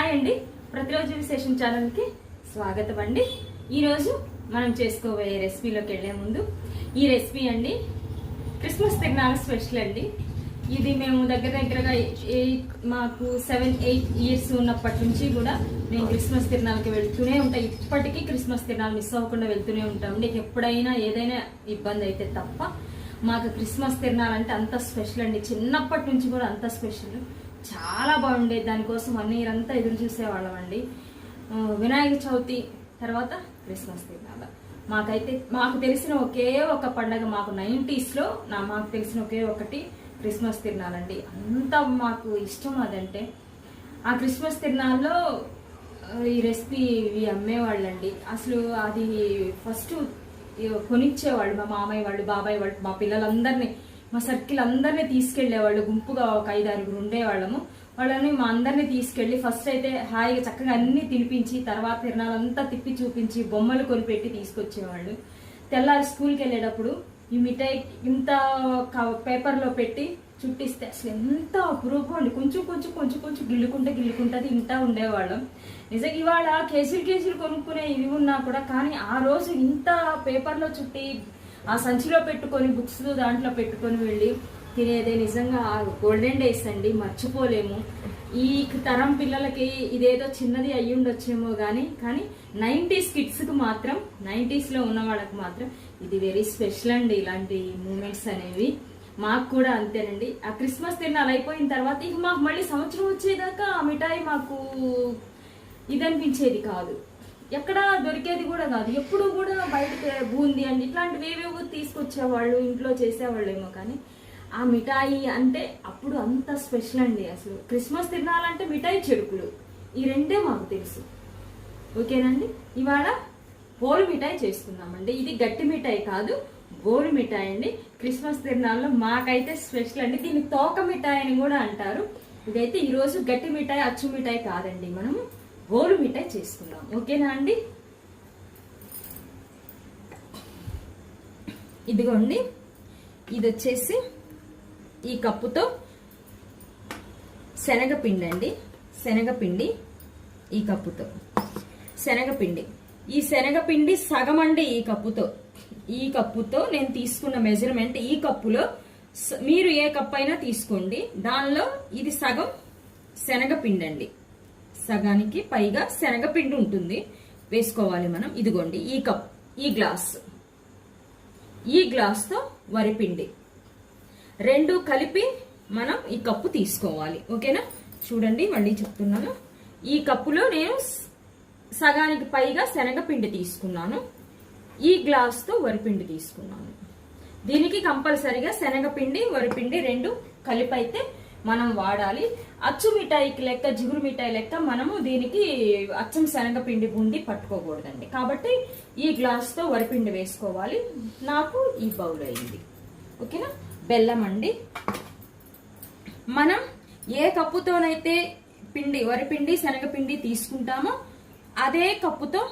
Hi అండి, ప్రతిరోజు విశేషం ఛానల్కి స్వాగతం అండి. ఈరోజు మనం చేసుకోబోయే రెసిపీలోకి వెళ్లే ముందు ఈ రెసిపీ అండి క్రిస్మస్ తిరునాళ్ళ స్పెషల్ అండి. ఇది మేము దగ్గరగా మాకు 7-8 ఇయర్స్ ఉన్నప్పటి నుంచి కూడా నేను క్రిస్మస్ తిరునాళ్ళకి వెళ్తూనే ఉంటాను. ఇప్పటికీ క్రిస్మస్ తిరునాళ్ళు మిస్ అవ్వకుండా వెళ్తూనే ఉంటామండి. ఎప్పుడైనా ఏదైనా ఇబ్బంది అయితే తప్ప మాకు క్రిస్మస్ తిరునాళ్ళంటే అంత స్పెషల్ అండి. చిన్నప్పటి నుంచి కూడా అంత స్పెషల్, చాలా బాగుండేది. దానికోసం 1 year అంతా ఎదురు చూసేవాళ్ళం అండి. వినాయక చవితి తర్వాత క్రిస్మస్ తిరునాళ్ళ మాకు తెలిసిన ఒకే ఒక పండగ, మాకు 90s లో మాకు తెలిసిన ఒకే ఒకటి క్రిస్మస్ తిరునాళ్ళండి. అంత మాకు ఇష్టం అదంటే. ఆ క్రిస్మస్ తిరునాళ్ళలో ఈ రెసిపీ అమ్మేవాళ్ళండి. అసలు అది ఫస్ట్ కొనిచ్చేవాళ్ళు మా మామయ్య వాళ్ళు, బాబాయ్ వాళ్ళు, మా పిల్లలందరినీ, మా సర్కిల్ అందరినీ తీసుకెళ్లేవాళ్ళు. గుంపుగా ఒక 5-6 ఉండేవాళ్ళము. వాళ్ళని మా అందరినీ తీసుకెళ్లి ఫస్ట్ అయితే హాయిగా చక్కగా అన్ని తినిపించి, తర్వాత తిరణాలంతా తిప్పి చూపించి బొమ్మలు కొనిపెట్టి తీసుకొచ్చేవాళ్ళు. తెల్లారి స్కూల్కి వెళ్ళేటప్పుడు ఈ మిఠాయి ఇంత పేపర్లో పెట్టి చుట్టిస్తే అసలు ఎంత అపురూపం అండి. కొంచెం గిల్లుకుంటా తింటా ఉండేవాళ్ళం. నిజంగా ఇవాళ కేజీలు కొనుక్కునే ఇవి ఉన్నా కూడా, కానీ ఆ రోజు ఇంత పేపర్లో చుట్టి ఆ సంచిలో పెట్టుకొని బుక్స్ దాంట్లో పెట్టుకొని వెళ్ళి తినేదే నిజంగా గోల్డెన్ డేస్ అండి, మర్చిపోలేము. ఈ తరం పిల్లలకి ఇదేదో చిన్నది అయ్యి ఉండొచ్చేమో కానీ 90s కిడ్స్కి మాత్రం, 90s లో ఉన్న వాళ్ళకి మాత్రం ఇది వెరీ స్పెషల్ అండి. ఇలాంటి మూమెంట్స్ అనేవి మాకు కూడా అంతేనండి. ఆ క్రిస్మస్ తిరునాళ్ళు అయిపోయిన తర్వాత ఇక మాకు మళ్ళీ సంవత్సరం వచ్చేదాకా ఆ మిఠాయి మాకు ఇదనిపించేది కాదు, ఎక్కడ దొరికేది కూడా కాదు. ఎప్పుడు కూడా బయటకు బూందీ అండి ఇట్లాంటివి ఏవేవో తీసుకొచ్చేవాళ్ళు, ఇంట్లో చేసేవాళ్ళేమో, కానీ ఆ మిఠాయి అంటే అప్పుడు అంత స్పెషల్ అండి. అసలు క్రిస్మస్ తినాలంటే మిఠాయి చెరుకులు, ఈ రెండే మాకు తెలుసు. ఓకేనండి, ఇవాళ బోలు మిఠాయి చేసుకుందామండి. ఇది గట్టి మిఠాయి కాదు, బోలు మిఠాయి అండి. క్రిస్మస్ తిరునాళ్ళలో మాకైతే స్పెషల్ అండి. దీన్ని తోక మిఠాయి అని కూడా అంటారు. ఇదైతే ఈరోజు గట్టి మిఠాయి, అచ్చు మిఠాయి కాదండి, మనము బోలు మిఠాయి చేసుకుందాం. ఓకేనా అండి? ఇదిగోండి, ఇది వచ్చేసి ఈ కప్పుతో శనగపిండి అండి. శనగపిండి ఈ కప్పుతో శనగపిండి, ఈ శనగపిండి సగం అండి. ఈ కప్పుతో నేను తీసుకున్న మెజర్మెంట్, ఈ కప్పులో మీరు ఏ కప్పు అయినా తీసుకోండి, దానిలో ఇది సగం శనగపిండి అండి. సగానికి పైగా శనగపిండి ఉంటుంది, వేసుకోవాలి మనం. ఇదిగోండి ఈ కప్, ఈ గ్లాస్తో వరిపిండి, రెండు కలిపి మనం ఈ కప్పు తీసుకోవాలి. ఓకేనా? చూడండి, మళ్ళీ చెప్తున్నాను. ఈ కప్పులో నేను సగానికి పైగా శనగపిండి తీసుకున్నాను, ఈ గ్లాస్తో వరిపిండి తీసుకున్నాను. దీనికి కంపల్సరిగా శనగపిండి, వరిపిండి రెండు కలిపి అయితే మనం వాడాలి. అచ్చు మిఠాయికి లెక్క, జిగురు మిఠాయి లెక్క మనము దీనికి అచ్చం శనగపిండి బుండి పట్టుకోకూడదండి. కాబట్టి ఈ గ్లాస్తో వరిపిండి వేసుకోవాలి. నాకు ఈ బౌల్ అయింది. ఓకేనా? బెల్లం అండి, మనం ఏ కప్పుతోనైతే వరిపిండి శనగపిండి తీసుకుంటామో అదే కప్పుతో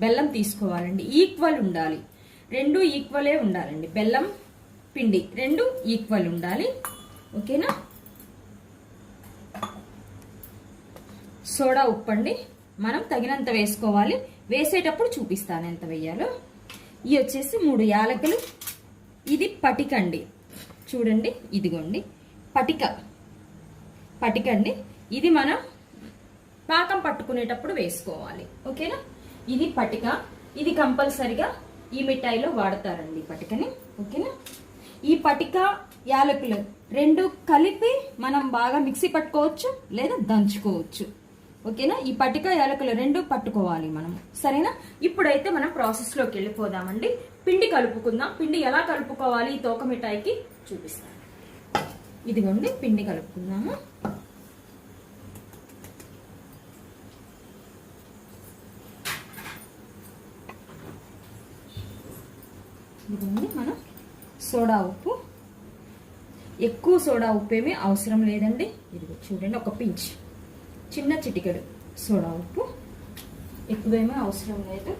బెల్లం తీసుకోవాలండి. ఈక్వల్ ఉండాలి, రెండు ఈక్వలే ఉండాలండి. బెల్లం పిండి రెండు ఈక్వల్ ఉండాలి. ఓకేనా? సోడా ఉప్పు అండి, మనం తగినంత వేసుకోవాలి. వేసేటప్పుడు చూపిస్తాను ఎంత వేయాలో. ఇవి వచ్చేసి 3 యాలకులు. ఇది పటిక అండి, చూడండి, ఇదిగోండి పటిక అండి. ఇది మనం పాకం పట్టుకునేటప్పుడు వేసుకోవాలి. ఓకేనా? ఇది పటిక, ఇది కంపల్సరిగా ఈ మిఠాయిలో వాడతారండి పటికని. ఓకేనా? ఈ పటిక యాలకులు రెండు కలిపి మనం బాగా మిక్సీ పట్టుకోవచ్చు లేదా దంచుకోవచ్చు. ఓకేనా? ఈ పటిక యాలకులు రెండు పట్టుకోవాలి మనం. సరేనా? ఇప్పుడైతే మనం ప్రాసెస్లోకి వెళ్ళిపోదామండి. పిండి కలుపుకుందాం. పిండి ఎలా కలుపుకోవాలి ఈ తోక మిఠాయికి చూపిస్తాను. ఇదిగోండి, పిండి కలుపుకుందాము. ఇదిగోండి, మనం సోడా ఉప్పు, ఎక్కువ సోడా ఉప్పు ఏమీ అవసరం లేదండి. ఇదిగో చూడండి, ఒక పించ్, చిన్న చిటికెడు సోడా ఉప్పు, ఎక్కువేమీ అవసరం లేదు.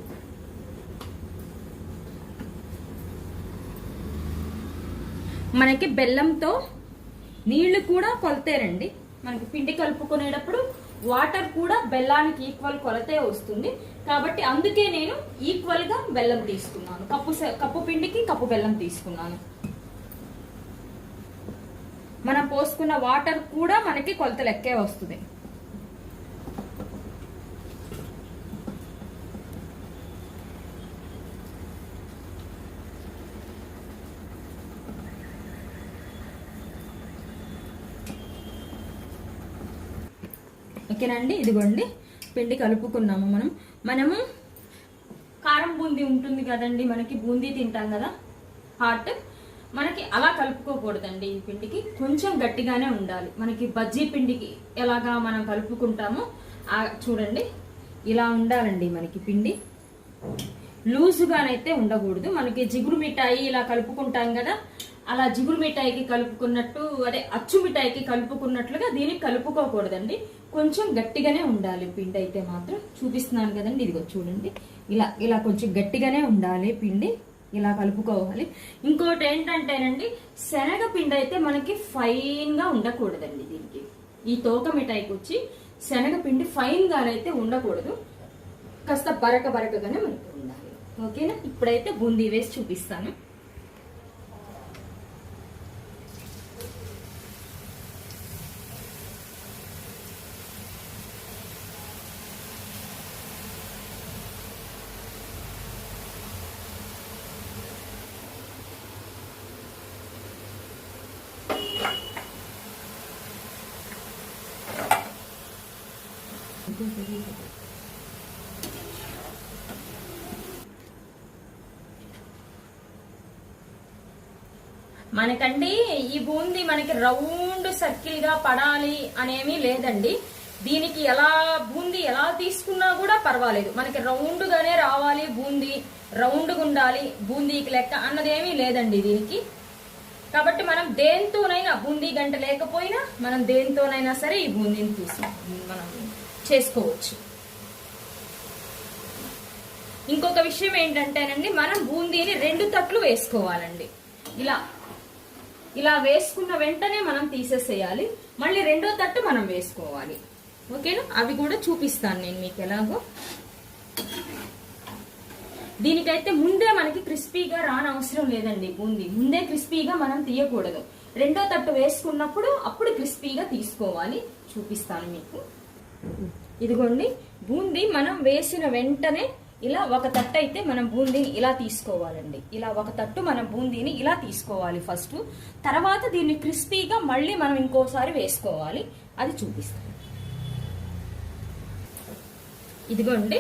మనకి బెల్లంతో నీళ్లు కూడా కొలతేనండి. మనకి పిండి కలుపుకునేటప్పుడు వాటర్ కూడా బెల్లానికి ఈక్వల్ కొలతే వస్తుంది. కాబట్టి అందుకే నేను ఈక్వల్ గా బెల్లం తీసుకున్నాను. కప్పు పిండికి కప్పు బెల్లం తీసుకున్నాను. మనం పోసుకున్న వాటర్ కూడా మనకి కొలత లెక్కే వస్తుంది. ఓకేనండి, ఇదిగోండి పిండి కలుపుకున్నాము. మనము కారం బూందీ ఉంటుంది కదండి, మనకి బూందీ తింటాం కదా హాట్, మనకి అలా కలుపుకోకూడదండి. ఈ పిండికి కొంచెం గట్టిగానే ఉండాలి. మనకి బజ్జీ పిండికి ఎలాగా మనం కలుపుకుంటామో చూడండి ఇలా ఉండాలండి. మనకి పిండి లూజుగానైతే ఉండకూడదు. మనకి జిగురు మిఠాయి ఇలా కలుపుకుంటాం కదా, అలా జిగురు మిఠాయికి కలుపుకున్నట్టు, అదే అచ్చు మిఠాయికి కలుపుకున్నట్లుగా దీనికి కలుపుకోకూడదండి. కొంచెం గట్టిగానే ఉండాలి పిండి అయితే మాత్రం. చూపిస్తున్నాను కదండి, ఇదిగో చూడండి ఇలా ఇలా కొంచెం గట్టిగానే ఉండాలి పిండి, ఇలా కలుపుకోవాలి. ఇంకోటి ఏంటంటేనండి, శనగపిండి అయితే మనకి ఫైన్ గా ఉండకూడదండి. దీనికి ఈ తోక మిఠాయికి వచ్చి శనగపిండి ఫైన్ గానైతే ఉండకూడదు, కాస్త బరకగానే మనకి ఉండాలి. ఓకేనా, ఇప్పుడైతే బూందీ వేసి చూపిస్తాను. మనకండి ఈ బూందీ మనకి రౌండ్ సర్కిల్ గా పడాలి అనేమి లేదండి. దీనికి బూందీ ఎలా తీసుకున్నా కూడా పర్వాలేదు. మనకి రౌండ్ గానే రావాలి, బూందీ రౌండ్ గా ఉండాలి, బూందీకి లెక్క అన్నదేమీ లేదండి దీనికి. కాబట్టి మనం దేంతోనైనా, బూందీ గంట లేకపోయినా మనం దేంతోనైనా సరే ఈ బూందీని మనం చేసుకోవచ్చు. ఇంకొక విషయం ఏంటంటేనండి, మనం బూందీని 2 తట్లు వేసుకోవాలండి. ఇలా వేసుకున్న వెంటనే మనం తీసేసేయాలి. మళ్ళీ 2వ తట్టు మనం వేసుకోవాలి. ఓకేనా, అవి కూడా చూపిస్తాను నేను మీకు ఎలాగో. దీనికైతే ముందే మనకి క్రిస్పీగా రానవసరం లేదండి. బూందీ ముందే క్రిస్పీగా మనం తీయకూడదు. 2వ తట్టు వేసుకున్నప్పుడు అప్పుడు క్రిస్పీగా తీసుకోవాలి. చూపిస్తాను మీకు. ఇదిగోండి, బూందీ మనం వేసిన వెంటనే ఇలా ఒక తట్టు అయితే మనం బూందీని ఇలా తీసుకోవాలండి. ఇలా ఒక తట్టు మనం బూందీని ఇలా తీసుకోవాలి ఫస్ట్. తర్వాత దీన్ని క్రిస్పీగా మళ్ళీ మనం ఇంకోసారి వేసుకోవాలి. అది చూపిస్తాను. ఇదిగోండి,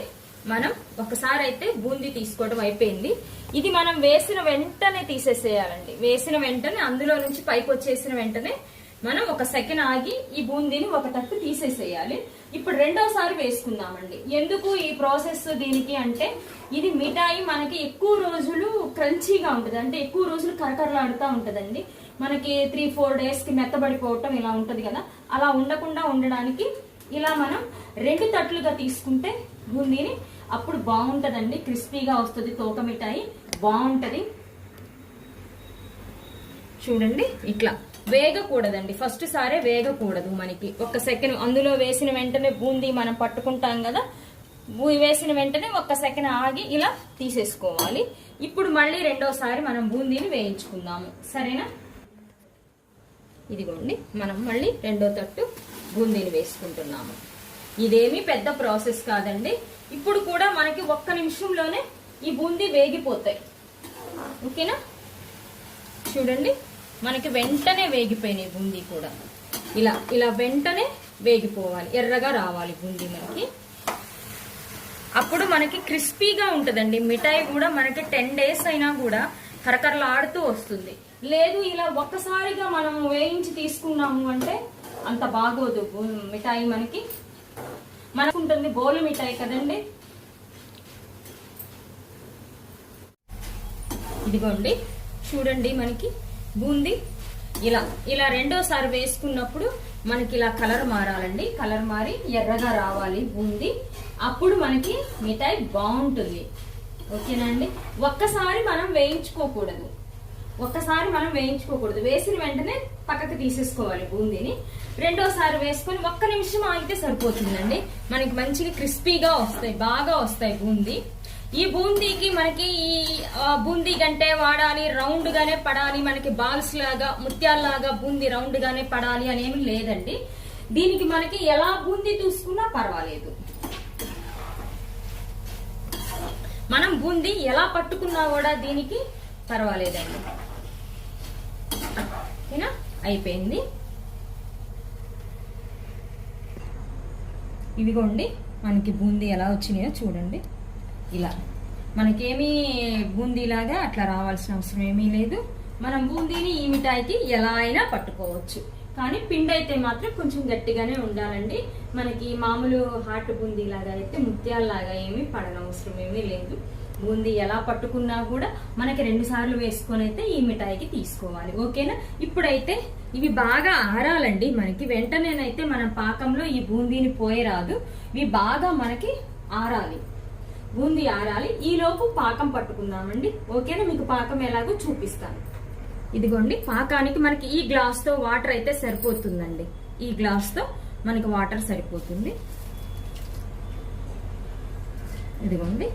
మనం ఒకసారి అయితే బూందీ తీసుకోవడం అయిపోయింది. ఇది మనం వేసిన వెంటనే తీసేసేయాలండి. వేసిన వెంటనే అందులో నుంచి పైకి వచ్చేసిన వెంటనే మనం 1 సెకండ్ ఆగి ఈ బూందీని ఒక తట్టు తీసేసేయాలి. ఇప్పుడు 2వసారి వేసుకుందామండి. ఎందుకు ఈ ప్రాసెస్ దీనికి అంటే, ఇది మిఠాయి మనకి ఎక్కువ రోజులు క్రంచీగా ఉంటుంది, అంటే ఎక్కువ రోజులు కరకరలాడుతూ ఉంటదండి. మనకి 3-4 డేస్ కి మెత్తబడిపోవటం ఇలా ఉంటది కదా, అలా ఉండకుండా ఉండడానికి ఇలా మనం 2 తట్లుగా తీసుకుంటే బూందీని అప్పుడు బాగుంటదండి. క్రిస్పీగా వస్తుంది, తోక మిఠాయి బాగుంటది. చూడండి, ఇట్లా వేగకూడదండి. ఫస్ట్ సారే వేగకూడదు. మనకి 1 సెకండ్ అందులో వేసిన వెంటనే బూందీ మనం పట్టుకుంటాం కదా, వేసిన వెంటనే 1 సెకండ్ ఆగి ఇలా తీసేసుకోవాలి. ఇప్పుడు మళ్ళీ 2వసారి మనం బూందీని వేయించుకుందాము, సరేనా. ఇదిగోండి, మనం మళ్ళీ 2వ తట్టు బూందీని వేసుకుంటున్నాము. ఇదేమీ పెద్ద ప్రాసెస్ కాదండి. ఇప్పుడు కూడా మనకి 1 నిమిషంలోనే ఈ బూందీ వేగిపోతాయి. ఓకేనా, చూడండి మనకి వెంటనే వేగిపోయినాయి బూందీ కూడా. ఇలా వెంటనే వేగిపోవాలి, ఎర్రగా రావాలి బూందీ మనకి. అప్పుడు మనకి క్రిస్పీగా ఉంటదండి. మిఠాయి కూడా మనకి 10 డేస్ అయినా కూడా కరకరలాడుతూ వస్తుంది. లేదు ఇలా ఒక్కసారిగా మనం వేయించి తీసుకున్నాము అంటే అంత బాగోదు మిఠాయి. మనకు ఉంటుంది బోలు మిఠాయి కదండి. ఇదిగోండి, చూడండి మనకి బూందీ ఇలా 2వసారి వేసుకున్నప్పుడు మనకి ఇలా కలర్ మారాలండి. కలర్ మారి ఎర్రగా రావాలి బూందీ. అప్పుడు మనకి మిఠాయి బాగుంటుంది. ఓకేనా అండి. ఒక్కసారి మనం వేయించుకోకూడదు. ఒక్కసారి మనం వేయించుకోకూడదు, వేసిన వెంటనే పక్కకి తీసేసుకోవాలి బూందీని. రెండోసారి వేసుకొని ఒక్క నిమిషం ఆగితే సరిపోతుందండి. మనకి మంచిగా క్రిస్పీగా వస్తాయి, బాగా వస్తాయి బూందీ. ఈ బూందీకి మనకి ఈ బూందీ గంటే వాడాలి, రౌండ్ గానే పడాలి, మనకి బాల్స్ లాగా ముత్యాల్లాగా బూందీ రౌండ్ గానే పడాలి అనేమి లేదండి. దీనికి మనకి ఎలా బూందీ తీసుకున్నా పర్వాలేదు. మనం బూందీ ఎలా పట్టుకున్నా కూడా దీనికి పర్వాలేదండి. ఓకేనా, అయిపోయింది. ఇదిగోండి మనకి బూందీ ఎలా వచ్చినాయో చూడండి. ఇలా మనకేమీ బూందీలాగా అట్లా రావాల్సిన అవసరం ఏమీ లేదు. మనం బూందీని ఈ మిఠాయికి ఎలా అయినా పట్టుకోవచ్చు. కానీ పిండి అయితే మాత్రం కొంచెం గట్టిగానే ఉండాలండి. మనకి మామూలు హాట్ బూందీ లాగా అయితే ముత్యాలలాగా ఏమీ పడనవసరం ఏమీ లేదు. బూందీ ఎలా పట్టుకున్నా కూడా మనకి 2 సార్లు వేసుకొని అయితే ఈ మిఠాయికి తీసుకోవాలి. ఓకేనా. ఇప్పుడైతే ఇవి బాగా ఆరాలండి. మనకి వెంటనేనైతే మనం పాకంలో ఈ బూందీని పోయరాదు. ఇవి బాగా మనకి ఆరాలి, బూందీ ఆరాలి. ఈలోపు పాకం పట్టుకుందామండి. ఓకేనా, మీకు పాకం ఎలాగో చూపిస్తాను. ఇదిగోండి పాకానికి మనకి ఈ గ్లాస్ తో వాటర్ అయితే సరిపోతుందండి. ఈ గ్లాస్ తో మనకి వాటర్ సరిపోతుంది. ఇదిగోండి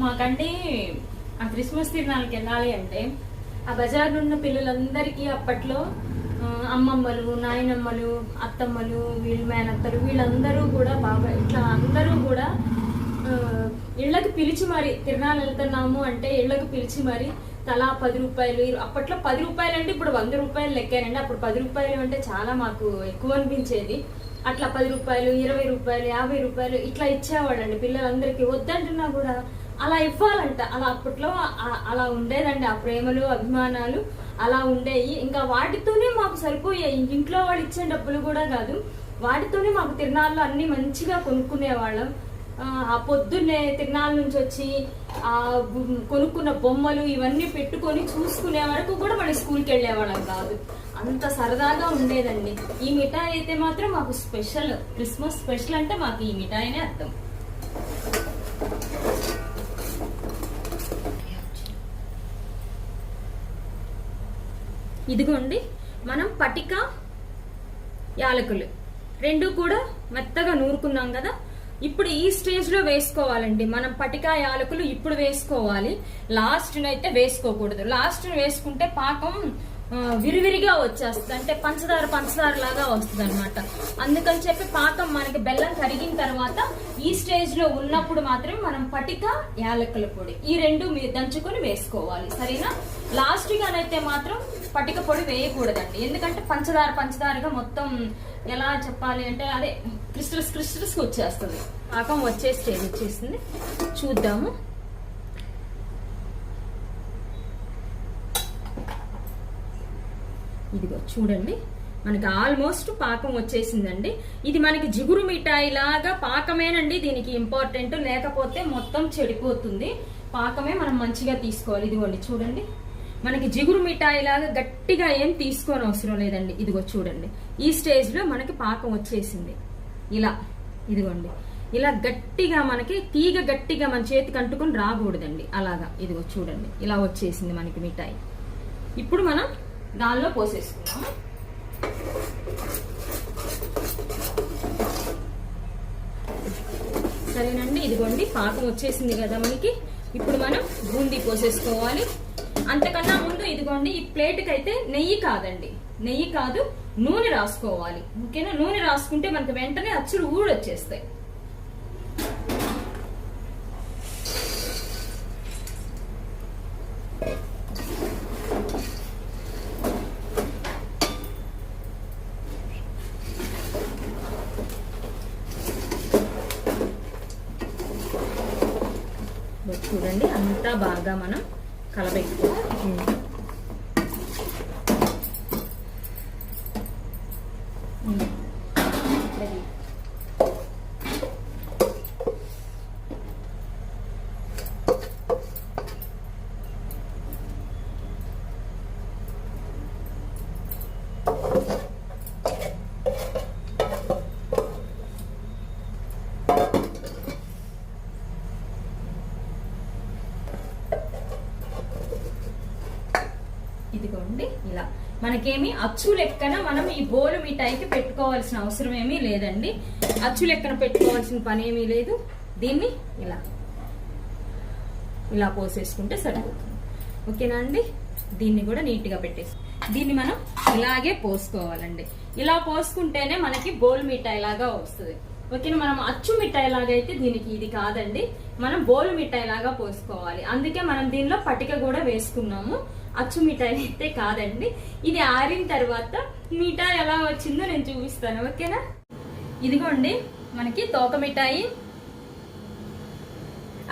మాకంటే ఆ క్రిస్మస్ తిరణాలకి వెళ్ళాలి అంటే ఆ బజార్లో ఉన్న పిల్లలందరికీ అప్పట్లో అమ్మమ్మలు, నాయనమ్మలు, అత్తమ్మలు, వీళ్ళు మేనత్తలు వీళ్ళందరూ కూడా బాగా ఇట్లా అందరూ కూడా ఇళ్లకు పిలిచి మరి తిరణాలు వెళ్తున్నాము అంటే ఇళ్లకు పిలిచి మరి తలా 10 రూపాయలు, అప్పట్లో 10 రూపాయలు అంటే ఇప్పుడు 100 రూపాయలు లెక్కానండి. అప్పుడు 10 రూపాయలు అంటే చాలా మాకు ఎక్కువ అనిపించేది. అట్లా 10 రూపాయలు, 20 రూపాయలు, 50 రూపాయలు ఇట్లా ఇచ్చేవాడండి పిల్లలందరికీ. వద్దంటున్నా కూడా అలా ఇవ్వాలంట. అలా అప్పట్లో అలా ఉండేదండి. ఆ ప్రేమలు, అభిమానాలు అలా ఉండేవి. ఇంకా వాటితోనే మాకు సరిపోయాయి. ఇంట్లో వాళ్ళు ఇచ్చే డబ్బులు కూడా కాదు, వాటితోనే మాకు తిరణాల్లో అన్ని మంచిగా కొనుక్కునేవాళ్ళం. ఆ పొద్దున్నే తిరణాల నుంచి వచ్చి ఆ కొనుక్కున్న బొమ్మలు ఇవన్నీ పెట్టుకొని చూసుకునే వరకు కూడా మన స్కూల్కి వెళ్ళేవాళ్ళం కాదు. అంత సరదాగా ఉండేదండి. ఈ మిఠాయి అయితే మాత్రం మాకు స్పెషల్. క్రిస్మస్ స్పెషల్ అంటే మాకు ఈ మిఠాయినే అర్థం. ఇదిగోండి మనం పటిక, యాలకులు 2 కూడా మెత్తగా నూరుకున్నాం కదా. ఇప్పుడు ఈ స్టేజ్ లో వేసుకోవాలండి. మనం పటిక, యాలకులు ఇప్పుడు వేసుకోవాలి. లాస్ట్ అయితే వేసుకోకూడదు. లాస్ట్ వేసుకుంటే పాకం విరివిరిగా వచ్చేస్తుంది, అంటే పంచదార లాగా వస్తుంది అనమాట. అందుకని చెప్పి పాకం మనకి బెల్లం కరిగిన తర్వాత ఈ స్టేజ్ లో ఉన్నప్పుడు మాత్రమే మనం పటిక, యాలకుల పొడి ఈ 2 మీరు దంచుకొని వేసుకోవాలి. సరేనా. లాస్ట్ గానైతే మాత్రం పటిక పొడి వేయకూడదండి. ఎందుకంటే పంచదారగా మొత్తం ఎలా చెప్పాలి అంటే అదే క్రిస్టల్స్ వచ్చేస్తుంది. పాకం వచ్చే స్టేజ్ వచ్చేసింది. చూద్దాము. ఇదిగో చూడండి మనకి ఆల్మోస్ట్ పాకం వచ్చేసిందండి. ఇది మనకి జిగురు మిఠాయి లాగా పాకమేనండి దీనికి ఇంపార్టెంట్, లేకపోతే మొత్తం చెడిపోతుంది. పాకమే మనం మంచిగా తీసుకోవాలి. ఇదిగోండి చూడండి మనకి జిగురు మిఠాయి లాగా గట్టిగా ఏం తీసుకోని అవసరం లేదండి. ఇదిగో చూడండి ఈ స్టేజ్ లో మనకి పాకం వచ్చేసింది. ఇలా ఇదిగోండి ఇలా గట్టిగా మనకి తీగ గట్టిగా మన చేతికి అంటుకొని రాకూడదండి. అలాగా ఇదిగో చూడండి ఇలా వచ్చేసింది మనకి మిఠాయి. ఇప్పుడు మనం దానిలో పోసేసుకున్నాం. సరేనండి. ఇదిగోండి పాకం వచ్చేసింది కదా మనకి. ఇప్పుడు మనం బూందీ పోసేసుకోవాలి. అంతకన్నా ముందు ఇదిగోండి ఈ ప్లేట్కి అయితే నెయ్యి కాదండి, నెయ్యి కాదు నూనె రాసుకోవాలి. ఓకేనా. నూనె రాసుకుంటే మనకి వెంటనే అచ్చులు ఊడొచ్చేస్తాయి. చూడండి అంతా బాగా మనం కలబెట్టుకోవాలి. ఇదిగోండి ఇలా మనకేమి అచ్చు లెక్కన మనం ఈ బోలు మిఠాయికి పెట్టుకోవాల్సిన అవసరం ఏమీ లేదండి. అచ్చు లెక్కన పెట్టుకోవాల్సిన పని ఏమీ లేదు. దీన్ని ఇలా ఇలా పోసేసుకుంటే సరిపోతుంది. ఓకేనా అండి? దీన్ని కూడా నీట్గా పెట్టేసి దీన్ని మనం ఇలాగే పోసుకోవాలండి. ఇలా పోసుకుంటేనే మనకి బోల్ మిఠాయి లాగా వస్తుంది. ఓకేనా? మనం అచ్చు మిఠాయి లాగా అయితే దీనికి ఇది కాదండి, మనం బోల్ మిఠాయి లాగా పోసుకోవాలి. అందుకే మనం దీనిలో పటిక కూడా వేసుకున్నాము. అచ్చు మిఠాయి అయితే కాదండి. ఇది ఆరిన తర్వాత మిఠాయి ఎలా వచ్చిందో నేను చూపిస్తాను. ఓకేనా? ఇదిగోండి మనకి తోక మిఠాయి,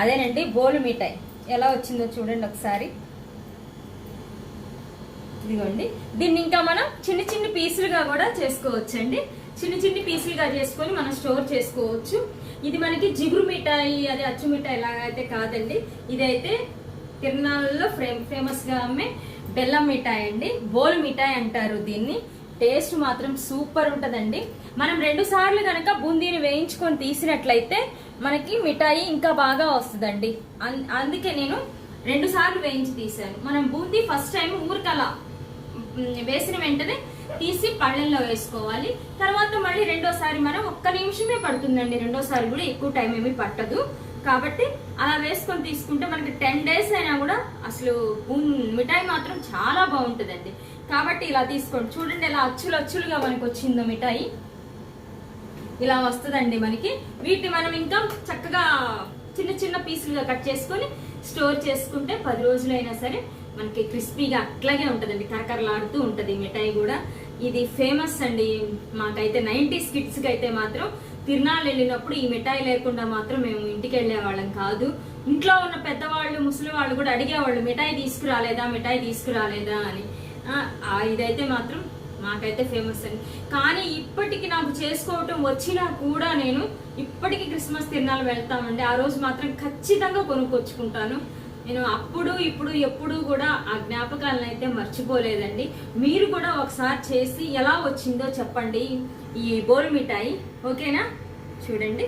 అదేనండి బోలు మిఠాయి ఎలా వచ్చిందో చూడండి ఒకసారి. ఇదిగోండి, దీన్ని ఇంకా మనం చిన్న చిన్న పీసులుగా కూడా చేసుకోవచ్చండి. చిన్న చిన్న పీసులుగా చేసుకొని మనం స్టోర్ చేసుకోవచ్చు. ఇది మనకి జిగురు మిఠాయి, అది అచ్చు మిఠాయి లాగా అయితే కాదండి. ఇదైతే తిరునాళ్ళలో ఫేమస్ గా అమ్మే బెల్లం మిఠాయి అండి. బోల్ మిఠాయి అంటారు దీన్ని. టేస్ట్ మాత్రం సూపర్ ఉంటదండి. మనం 2 సార్లు కనుక బూందీని వేయించుకొని తీసినట్లయితే మనకి మిఠాయి ఇంకా బాగా వస్తుందండి. అందుకే నేను 2 సార్లు వేయించి తీసాను. మనం బూందీ ఫస్ట్ టైం ఊరికలా వేసిన వెంటనే తీసి పళ్ళెంలో వేసుకోవాలి. తర్వాత మళ్ళీ రెండోసారి మనం 1 నిమిషమే పడుతుందండి. రెండోసారి కూడా ఎక్కువ టైం ఏమీ పట్టదు. కాబట్టి అలా వేసుకొని తీసుకుంటే మనకి 10 days అయినా కూడా అసలు మిఠాయి మాత్రం చాలా బాగుంటుందండి. కాబట్టి ఇలా తీసుకోండి. చూడండి ఎలా అచ్చులుగా మనకు వచ్చిందో మిఠాయి. ఇలా వస్తుందండి మనకి. వీటిని మనం ఇంకా చక్కగా చిన్న చిన్న పీసులుగా కట్ చేసుకొని స్టోర్ చేసుకుంటే 10 రోజులైనా సరే మనకి క్రిస్పీగా అట్లాగే ఉంటదండి. కరకరలాడుతూ ఉంటది మిఠాయి కూడా. ఇది ఫేమస్ అండి. మాకైతే 90s కిడ్స్ కి అయితే మాత్రం తిరునాళ్ళు వెళ్ళినప్పుడు ఈ మిఠాయి లేకుండా మాత్రం మేము ఇంటికి వెళ్ళే వాళ్ళం కాదు. ఇంట్లో ఉన్న పెద్దవాళ్ళు, ముసలి వాళ్ళు కూడా అడిగేవాళ్ళు, మిఠాయి తీసుకురాలేదా అని. ఇదైతే మాత్రం మాకైతే ఫేమస్ అండి. కానీ ఇప్పటికి నాకు చేసుకోవటం వచ్చినా కూడా నేను ఇప్పటికి క్రిస్మస్ తిరునాళ్ళు వెళ్తామండి. ఆ రోజు మాత్రం ఖచ్చితంగా కొనుక్కొచ్చుకుంటాను. నేను అప్పుడు ఇప్పుడు ఎప్పుడు కూడా ఆ జ్ఞాపకాలను అయితే మర్చిపోలేదండి. మీరు కూడా ఒకసారి చేసి ఎలా వచ్చిందో చెప్పండి ఈ బోల్ మిఠాయి. ఓకేనా? చూడండి,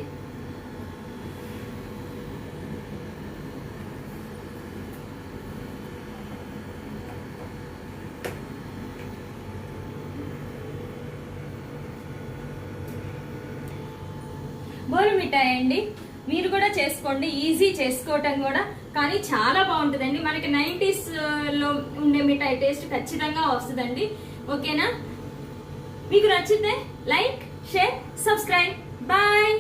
బోల్ మిఠాయి అండి. మీరు కూడా చేసుకోండి. ఈజీ చేసుకోవటం కూడా, కానీ చాలా బాగుంటుందండి. మనకి 90s లో ఉండే మిఠాయి టేస్ట్ ఖచ్చితంగా వస్తుందండి. ఓకేనా? మీకు నచ్చితే లైక్, షేర్, సబ్స్క్రైబ్. బాయ్.